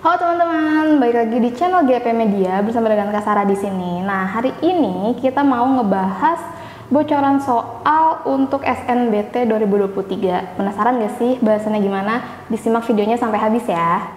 Halo teman-teman, balik lagi di channel GP Media bersama dengan Kak Sarah di sini. Nah, hari ini kita mau ngebahas bocoran soal untuk SNBT 2023. Penasaran gak sih bahasannya gimana? Disimak videonya sampai habis ya.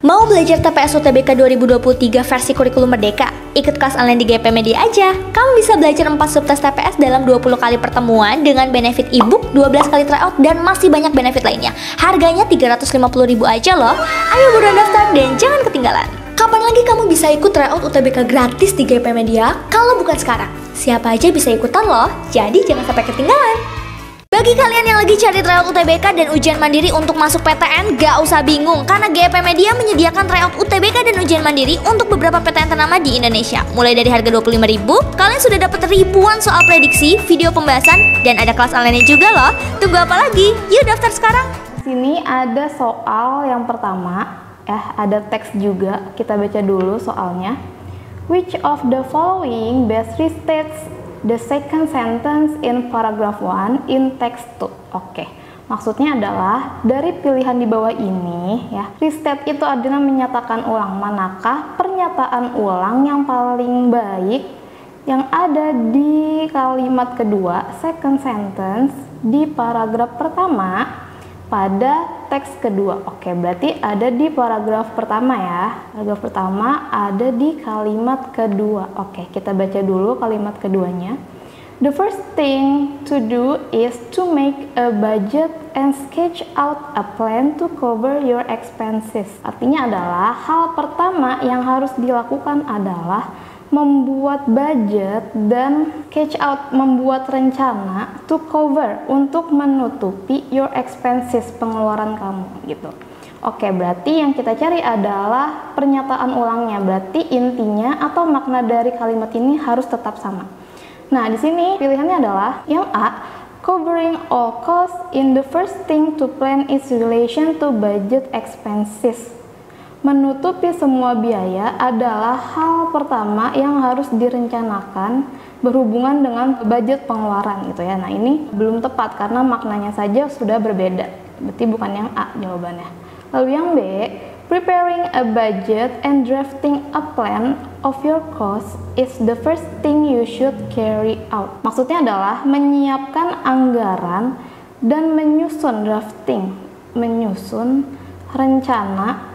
Mau belajar TPS UTBK 2023 versi kurikulum merdeka? Ikut kelas online di GP Media aja. Kamu bisa belajar 4 subtes TPS dalam 20 kali pertemuan dengan benefit ebook, 12 kali tryout, dan masih banyak benefit lainnya. Harganya 350.000 aja loh. Ayo buruan daftar dan jangan ketinggalan. Kapan lagi kamu bisa ikut tryout UTBK gratis di GP Media kalau bukan sekarang? Siapa aja bisa ikutan loh, jadi jangan sampai ketinggalan. Bagi kalian yang lagi cari tryout UTBK dan ujian mandiri untuk masuk PTN, gak usah bingung karena GP Media menyediakan tryout UTBK dan ujian mandiri untuk beberapa PTN ternama di Indonesia. Mulai dari harga 25.000, kalian sudah dapat ribuan soal prediksi, video pembahasan, dan ada kelas online juga loh. Tunggu apa lagi? Yuk daftar sekarang. Sini ada soal yang pertama, ada teks juga. Kita baca dulu soalnya. Which of the following best restates the second sentence in paragraph 1 in text 2. Oke, maksudnya adalah dari pilihan di bawah ini ya, restate itu adalah menyatakan ulang manakah pernyataan ulang yang paling baik yang ada di kalimat kedua, second sentence di paragraf pertama pada teks kedua. Oke, berarti ada di paragraf pertama ya. Paragraf pertama ada di kalimat kedua. Oke, kita baca dulu kalimat keduanya. The first thing to do is to make a budget and sketch out a plan to cover your expenses. Artinya adalah hal pertama yang harus dilakukan adalah membuat budget dan sketch out, membuat rencana to cover, untuk menutupi your expenses, pengeluaran kamu gitu. Oke, berarti yang kita cari adalah pernyataan ulangnya. Berarti intinya atau makna dari kalimat ini harus tetap sama. Nah, di sini pilihannya adalah yang A, covering all costs in the first thing to plan is relation to budget expenses. Menutupi semua biaya adalah hal pertama yang harus direncanakan berhubungan dengan budget pengeluaran gitu ya. Nah, ini belum tepat karena maknanya saja sudah berbeda. Berarti bukan yang A jawabannya. Lalu yang B, preparing a budget and drafting a plan of your costs is the first thing you should carry out. Maksudnya adalah menyiapkan anggaran dan menyusun drafting, menyusun rencana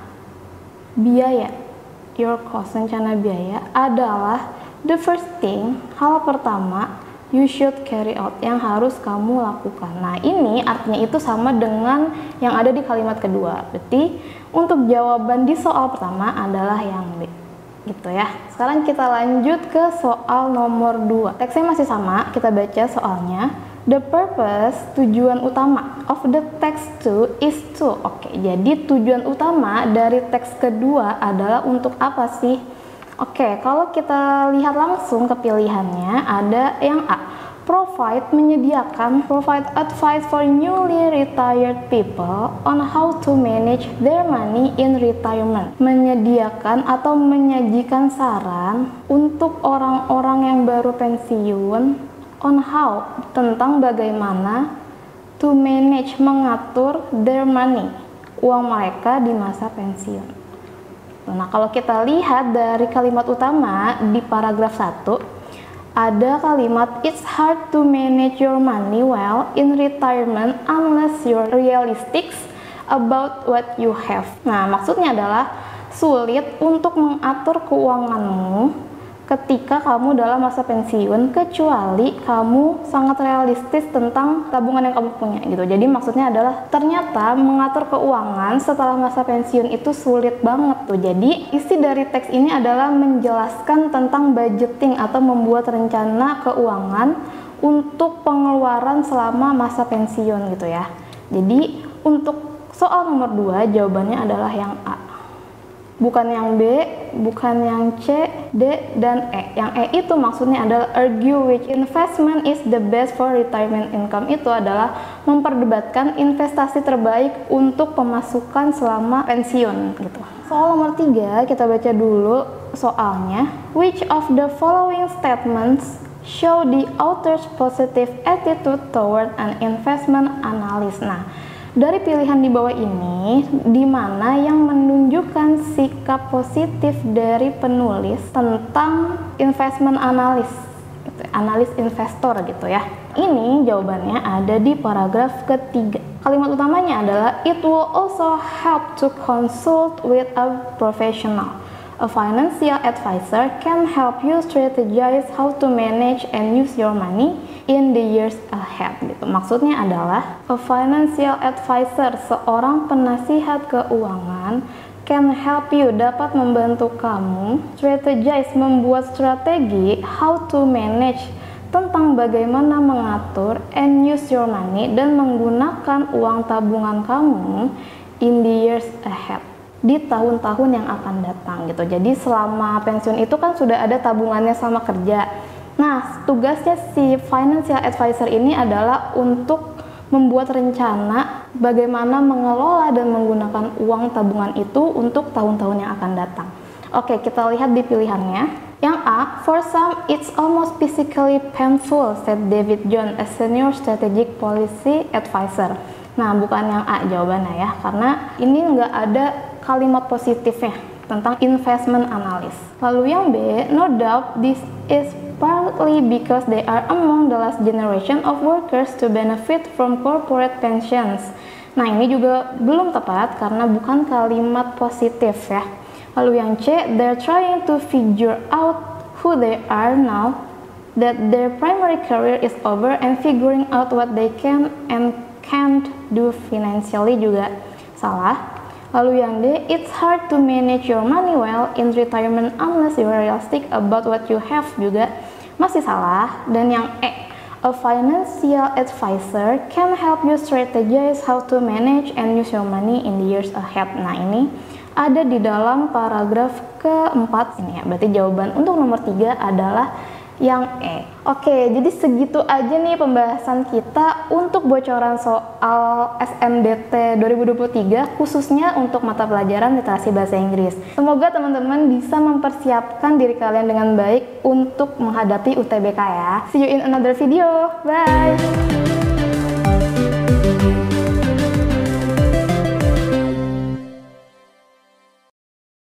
biaya, your cost, rencana biaya adalah the first thing, hal pertama you should carry out, yang harus kamu lakukan. Nah, ini artinya itu sama dengan yang ada di kalimat kedua. Berarti untuk jawaban di soal pertama adalah yang B gitu ya. Sekarang kita lanjut ke soal nomor 2. Teksnya masih sama, kita baca soalnya. The purpose, tujuan utama of the text 2 is to. Oke, jadi tujuan utama dari teks kedua adalah untuk apa sih? Oke, kalau kita lihat langsung ke pilihannya ada yang A, menyediakan provide advice for newly retired people on how to manage their money in retirement. Menyediakan atau menyajikan saran untuk orang-orang yang baru pensiun on how, tentang bagaimana to manage, mengatur their money, uang mereka di masa pensiun. Nah, kalau kita lihat dari kalimat utama di paragraf 1 ada kalimat it's hard to manage your money well in retirement unless you're realistic about what you have. Nah, maksudnya adalah sulit untuk mengatur keuanganmu ketika kamu dalam masa pensiun kecuali kamu sangat realistis tentang tabungan yang kamu punya gitu. Jadi maksudnya adalah ternyata mengatur keuangan setelah masa pensiun itu sulit banget tuh. Jadi isi dari teks ini adalah menjelaskan tentang budgeting atau membuat rencana keuangan untuk pengeluaran selama masa pensiun gitu ya. Jadi untuk soal nomor 2 jawabannya adalah yang A. Bukan yang B, bukan yang C, D, dan E. Yang E itu maksudnya adalah argue which investment is the best for retirement income. Itu adalah memperdebatkan investasi terbaik untuk pemasukan selama pensiun gitu. Soal nomor 3, kita baca dulu soalnya. Which of the following statements show the author's positive attitude toward an investment analysis? Nah, dari pilihan di bawah ini, di mana yang menunjukkan sikap positif dari penulis tentang investment analis, gitu, analis investor gitu ya. Ini jawabannya ada di paragraf ketiga. Kalimat utamanya adalah it will also help to consult with a professional. A financial advisor can help you strategize how to manage and use your money in the years ahead. Gitu. Maksudnya adalah a financial advisor, seorang penasihat keuangan, can help you, dapat membantu kamu strategize, membuat strategi how to manage, tentang bagaimana mengatur and use your money, dan menggunakan uang tabungan kamu in the years ahead, di tahun-tahun yang akan datang gitu. Jadi selama pensiun itu kan sudah ada tabungannya sama kerja. Nah, tugasnya si financial advisor ini adalah untuk membuat rencana bagaimana mengelola dan menggunakan uang tabungan itu untuk tahun-tahun yang akan datang. Oke, kita lihat di pilihannya. Yang A, for some it's almost physically painful, said David John, a senior strategic policy advisor. Nah, bukan yang A jawabannya ya, karena ini nggak ada kalimat positifnya tentang investment analysis. Lalu yang B, no doubt this is partly because they are among the last generation of workers to benefit from corporate pensions. Nah, ini juga belum tepat karena bukan kalimat positif ya. Lalu yang C, they're trying to figure out who they are now that their primary career is over and figuring out what they can and can't do financially, juga salah. Lalu yang D, it's hard to manage your money well in retirement unless you're realistic about what you have, juga masih salah. Dan yang E, a financial advisor can help you strategize how to manage and use your money in the years ahead. Nah, ini ada di dalam paragraf keempat ini ya. Berarti jawaban untuk nomor 3 adalah yang E. Oke, jadi segitu aja nih pembahasan kita untuk bocoran soal SNMDT 2023 khususnya untuk mata pelajaran literasi bahasa Inggris. Semoga teman-teman bisa mempersiapkan diri kalian dengan baik untuk menghadapi UTBK ya. See you in another video. Bye.